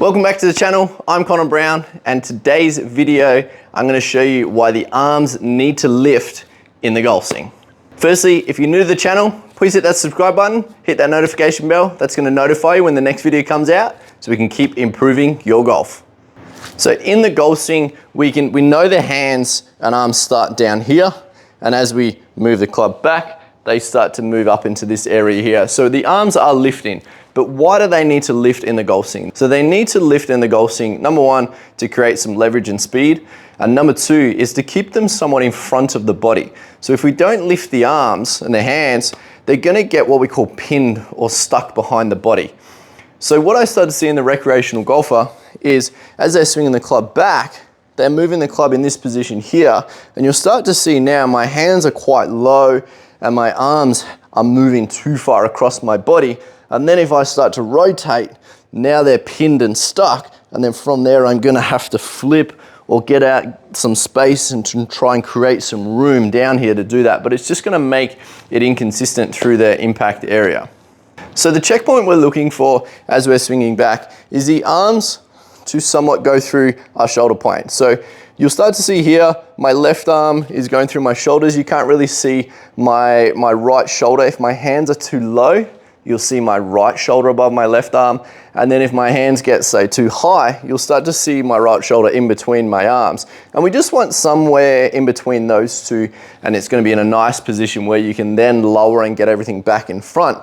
Welcome back to the channel. I'm Conor Brown, and today's video I'm going to show you why the arms need to lift in the golf swing. Firstly, if you're new to the channel, please hit that subscribe button, hit that notification bell. That's going to notify you when the next video comes out so we can keep improving your golf. So in the golf swing, we know the hands and arms start down here, and as we move the club back, they start to move up into this area here. So the arms are lifting, but why do they need to lift in the golf swing? So they need to lift in the golf swing, number one, to create some leverage and speed, and number two is to keep them somewhat in front of the body. So if we don't lift the arms and the hands, they're gonna get what we call pinned or stuck behind the body. So what I started to see in the recreational golfer is as they're swinging the club back, they're moving the club in this position here, and you'll start to see now my hands are quite low and my arms are moving too far across my body. And then if I start to rotate, now they're pinned and stuck. And then from there, I'm gonna have to flip or get out some space and to try and create some room down here to do that. But it's just gonna make it inconsistent through the impact area. So the checkpoint we're looking for as we're swinging back is the arms to somewhat go through our shoulder point. So you'll start to see here, my left arm is going through my shoulders. You can't really see my right shoulder. If my hands are too low, you'll see my right shoulder above my left arm. And then if my hands get, say, too high, you'll start to see my right shoulder in between my arms. And we just want somewhere in between those two, and it's gonna be in a nice position where you can then lower and get everything back in front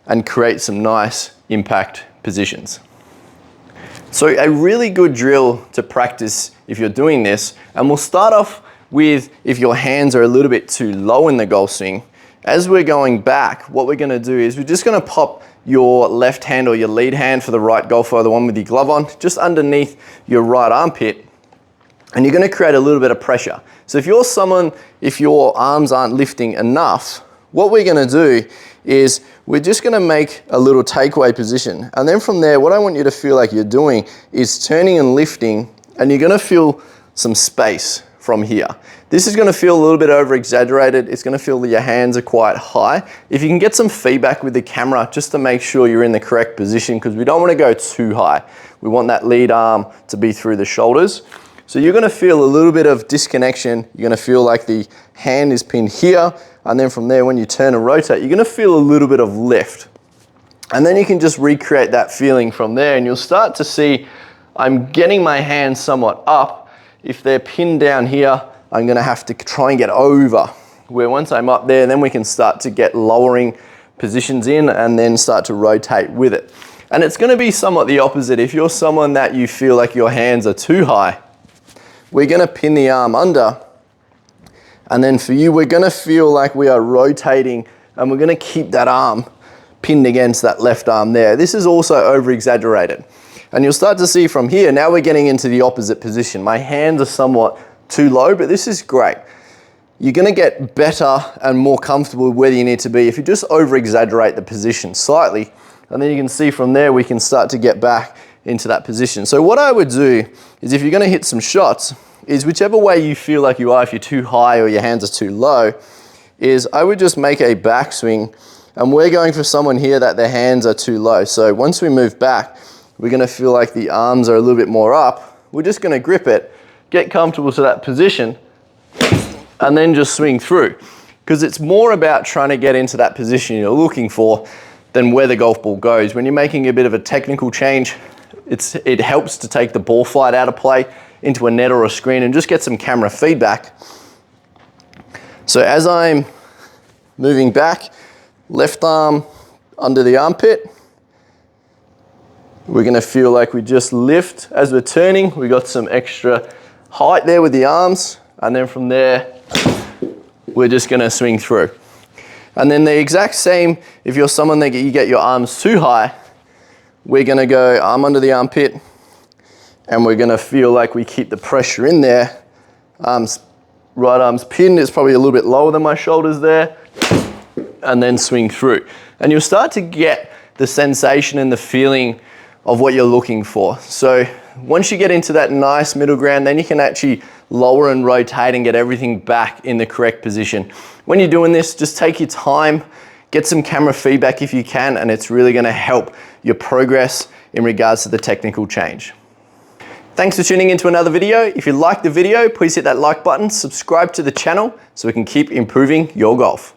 and create some nice impact positions. So a really good drill to practice if you're doing this, and we'll start off with if your hands are a little bit too low in the golf swing. As we're going back, what we're gonna do is we're just gonna pop your left hand or your lead hand for the right golfer, the one with your glove on, just underneath your right armpit, and you're gonna create a little bit of pressure. So if your arms aren't lifting enough, what we're gonna do is we're just gonna make a little takeaway position. And then from there, what I want you to feel like you're doing is turning and lifting, and you're gonna feel some space from here. This is gonna feel a little bit over exaggerated. It's gonna feel that your hands are quite high. If you can get some feedback with the camera just to make sure you're in the correct position, because we don't wanna go too high. We want that lead arm to be through the shoulders. So you're gonna feel a little bit of disconnection. You're gonna feel like the hand is pinned here, and then from there, when you turn and rotate, you're gonna feel a little bit of lift. And then you can just recreate that feeling from there, and you'll start to see I'm getting my hands somewhat up. If they're pinned down here, I'm gonna have to try and get over, where once I'm up there, then we can start to get lowering positions in and then start to rotate with it. And it's gonna be somewhat the opposite. If you're someone that you feel like your hands are too high, we're gonna pin the arm under, and then for you, we're gonna feel like we are rotating, and we're gonna keep that arm pinned against that left arm there. This is also over exaggerated. And you'll start to see from here, now we're getting into the opposite position. My hands are somewhat too low, but this is great. You're gonna get better and more comfortable with where you need to be if you just over exaggerate the position slightly, and then you can see from there, we can start to get back into that position. So what I would do is if you're gonna hit some shots, is whichever way you feel like you are, if you're too high or your hands are too low, is I would just make a backswing, and we're going for someone here that their hands are too low. So once we move back, we're gonna feel like the arms are a little bit more up. We're just gonna grip it, get comfortable to that position, and then just swing through. Because it's more about trying to get into that position you're looking for than where the golf ball goes. When you're making a bit of a technical change, it helps to take the ball flight out of play into a net or a screen and just get some camera feedback. So as I'm moving back, left arm under the armpit, we're gonna feel like we just lift. As we're turning, we got some extra height there with the arms, and then from there, we're just gonna swing through. And then the exact same, if you're someone that you get your arms too high, we're gonna go arm under the armpit, and we're gonna feel like we keep the pressure in there. Right arm's pinned, it's probably a little bit lower than my shoulders there, and then swing through. And you'll start to get the sensation and the feeling of what you're looking for. So once you get into that nice middle ground, then you can actually lower and rotate and get everything back in the correct position. When you're doing this, just take your time, Get some camera feedback if you can, and it's really gonna help your progress in regards to the technical change. Thanks for tuning into another video. If you liked the video, please hit that like button, subscribe to the channel so we can keep improving your golf.